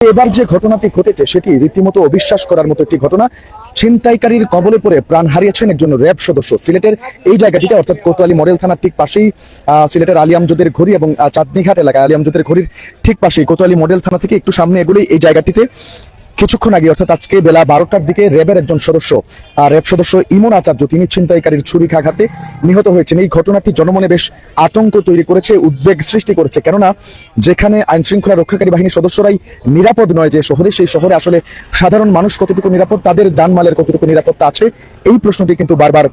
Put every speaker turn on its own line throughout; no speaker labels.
এবার যে ঘটনাটি ঘটেছে সেটি রীতিমতো অবিশ্বাস করার মতো একটি ঘটনা। ছিনতাইকারীর কবলে পড়ে প্রাণ হারিয়েছেন একজন র্যাব সদস্য। সিলেটের এই জায়গাটিতে অর্থাৎ কোতোয়ালি মডেল থানার ঠিক পাশেই সিলেটের আলিয়ামজদের ঘড়ি এবং চাঁদনীঘাট এলাকায় আলিয়ামজদের ঘড়ির ঠিক পাশেই কোতোয়ালি মডেল থানা থেকে একটু সামনে এগুলোই এই জায়গাটিতে কিছুক্ষণ আগে অর্থাৎ আজকে বেলা 12টার দিকে র্যাবের একজন সদস্য র্যাব সদস্য ইমন আচার্য তিনি ছিনতাইকারীর ছুরিকাঘাতে নিহত হয়েছেন। এই ঘটনাটি জনমনে বেশ আতঙ্ক তৈরি করেছে, উদ্বেগ সৃষ্টি করেছে। কেননা যেখানে আইন শৃঙ্খলা রক্ষাকারী বাহিনীর সদস্যরাই নিরাপদ নয় যে শহরে, সেই শহরে আসলে সাধারণ মানুষ কতটুকু নিরাপদ, তাদের জানমালের কতটুকু নিরাপত্তা আছে, এই প্রশ্নটি কিন্তু বারবার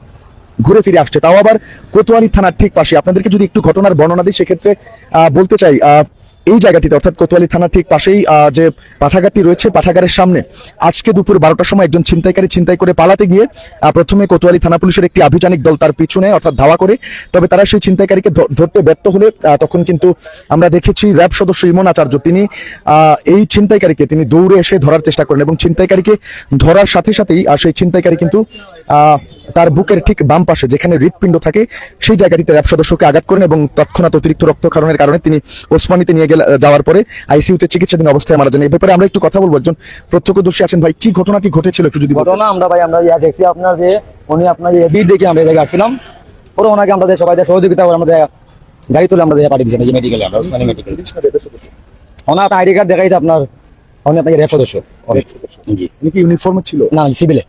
ঘুরে ফিরে আসছে। তাও আবার কোতোয়ালি থানার ঠিক পাশে। আপনাদেরকে যদি একটু ঘটনার বর্ণনা দিই সেক্ষেত্রে বলতে চাই, এই জায়গাটিতে অর্থাৎ কোতোয়ালি থানার ঠিক পাশেই যে পাঠাগারটি রয়েছে, পাঠাগারের সামনে আজকে দুপুর 12টার সময় একজন ছিনতাইকারী ছিনতাই করে পালাতে গিয়ে প্রথমে কোতোয়ালি থানা পুলিশের একটি আভিযানিক দল তার পিছনে অর্থাৎ ধাওয়া করে, তবে তারা সেই ছিনতাইকারীকে ধরতে ব্যর্থ হলে তখন কিন্তু আমরা দেখেছি র্যাব সদস্য ইমন আচার্য তিনি এই ছিনতাইকারীকে তিনি দৌড়ে এসে ধরার চেষ্টা করেন এবং ছিনতাইকারীকে ধরার সাথে সাথেই সেই ছিনতাইকারী কিন্তু তার বুকের ঠিক বাম পাশে যেখানে হৃৎপিণ্ড থাকে সেই জায়গাটিতে র্যাব সদস্যকে আঘাত করেন এবং তৎক্ষণাৎ অতিরিক্ত রক্তক্ষরণের কারণে তিনি ওসমানীতে নিয়ে যাওয়ার পরে আইসিইউতে চিকিৎসাধীন অবস্থায় মারা যান। এই ব্যাপারে আমরা একটু কথা বলবো। একজন প্রত্যক্ষদর্শী আছেন, ভাই কি ঘটনাটি ঘটেছিল একটু যদি
ঘটনা আমরা দেখছি আপনার যে উনি আপনার ভিড় দেখে আমরা জায়গায় আসছিলাম, ওরা ওনাকে আমাদের সবাই সহযোগিতা করে আমাদের গাড়ি তুলে আমরা পাঠিয়ে দিয়েছেন যে মেডিকেলে, আমরা ওসমানী মেডিকেল। ওনার আইডি কার্ড দেখাইছে আপনার, উনি আপনার র্যাব সদস্য। জি,
উনি কি ইউনিফর্মে ছিল?
না, সিভিলে।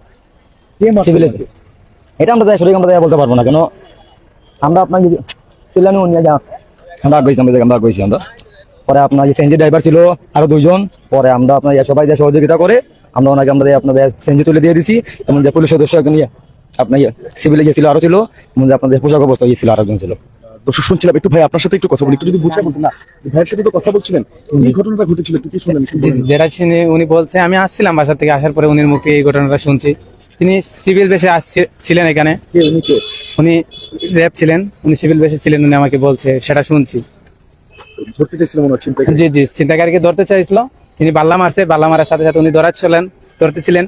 সিভিলে এটা আমরা সঠিক আমরা বলতে পারবো না, কেন আমরা আপনার ছিলাম উনি আমরা গেছি আমরা গেছি আমরা পরে আপনার সিএনজি ড্রাইভার ছিল আরো দুইজন, পরে আমরা আপনার সবাই যে সহযোগিতা করে আমরা ওনাকে আমাদের আপনার সিএনজি তুলে দিয়ে দিছি এবং যে পুলিশ সদস্য একজন আপনার সিভিলে গিয়েছিল আরো ছিল, আপনাদের পোশাক অবস্থা গিয়েছিল আরো একজন ছিল।
দর্শক শুনছিলাম, একটু ভাই আপনার সাথে একটু কথা বলি, একটু যদি বুঝে বলতেন। না, ভাইয়ের সাথে তো কথা বলছিলেন, এই ঘটনাটা ঘটেছিল একটু কি শুনলেন?
যেটা উনি বলছে, আমি আসছিলাম বাসা থেকে, আসার পরে উনির মুখে এই ঘটনাটা শুনছি। তিনি সিভিল বেশে ছিলেন এখানে, উনি র্যাব ছিলেন, উনি সিভিল বেশে ছিলেন, উনি আমাকে বলছে, সেটা শুনছি।
ধরতে চাইছিলাম মনে হচ্ছে।
জি জি, ছিনতাইকারীকে ধরতে চাইছিল, তিনি বাল্লা মারছে, বাল্লা মারার সাথে সাথে উনি ধরতেছিলেন,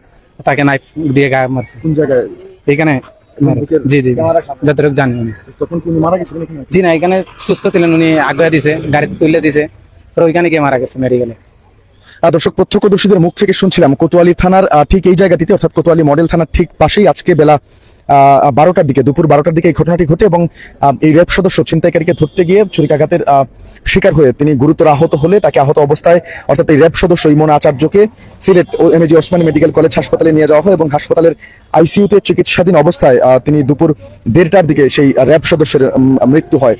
তাকে নাইফ দিয়ে গায়ে মারছে।
কোন জায়গায়?
এখানে। জি জি, যতটুকু জানি উনি।
তখন কি উনি মারা গেছিলেন?
জি না, এখানে সুস্থ ছিলেন, উনি আগুয়া দিছে, গাড়িতে তুলে দিছে, ওইখানে গিয়ে মারা গেছে মেডিকেলে।
দর্শক প্রত্যক্ষদর্শীদের মুখ থেকে শুনছিলাম কোতোয়ালি থানার ঠিক এই জায়গাটিতে অর্থাৎ কোতোয়ালি মডেল থানার ঠিক পাশেই আজকে বেলা 12টার দিকে, দুপুর 12টার দিকে এই ঘটনাটি ঘটে এবং এই র্যাব সদস্য ছিনতাইকারীকে ধরতে গিয়ে ছুরিকাঘাতের শিকার হয়ে তিনি গুরুতর আহত হলে তাকে আহত অবস্থায় অর্থাৎ এই র্যাব সদস্য ইমন আচার্যকে Sylhet MAG Osmani medical college হাসপাতালে নিয়ে যাওয়া হয় এবং হাসপাতালের আইসিইউতে চিকিৎসাধীন অবস্থায় তিনি দুপুর 1:30টার দিকে সেই র্যাব সদস্যের মৃত্যু হয়।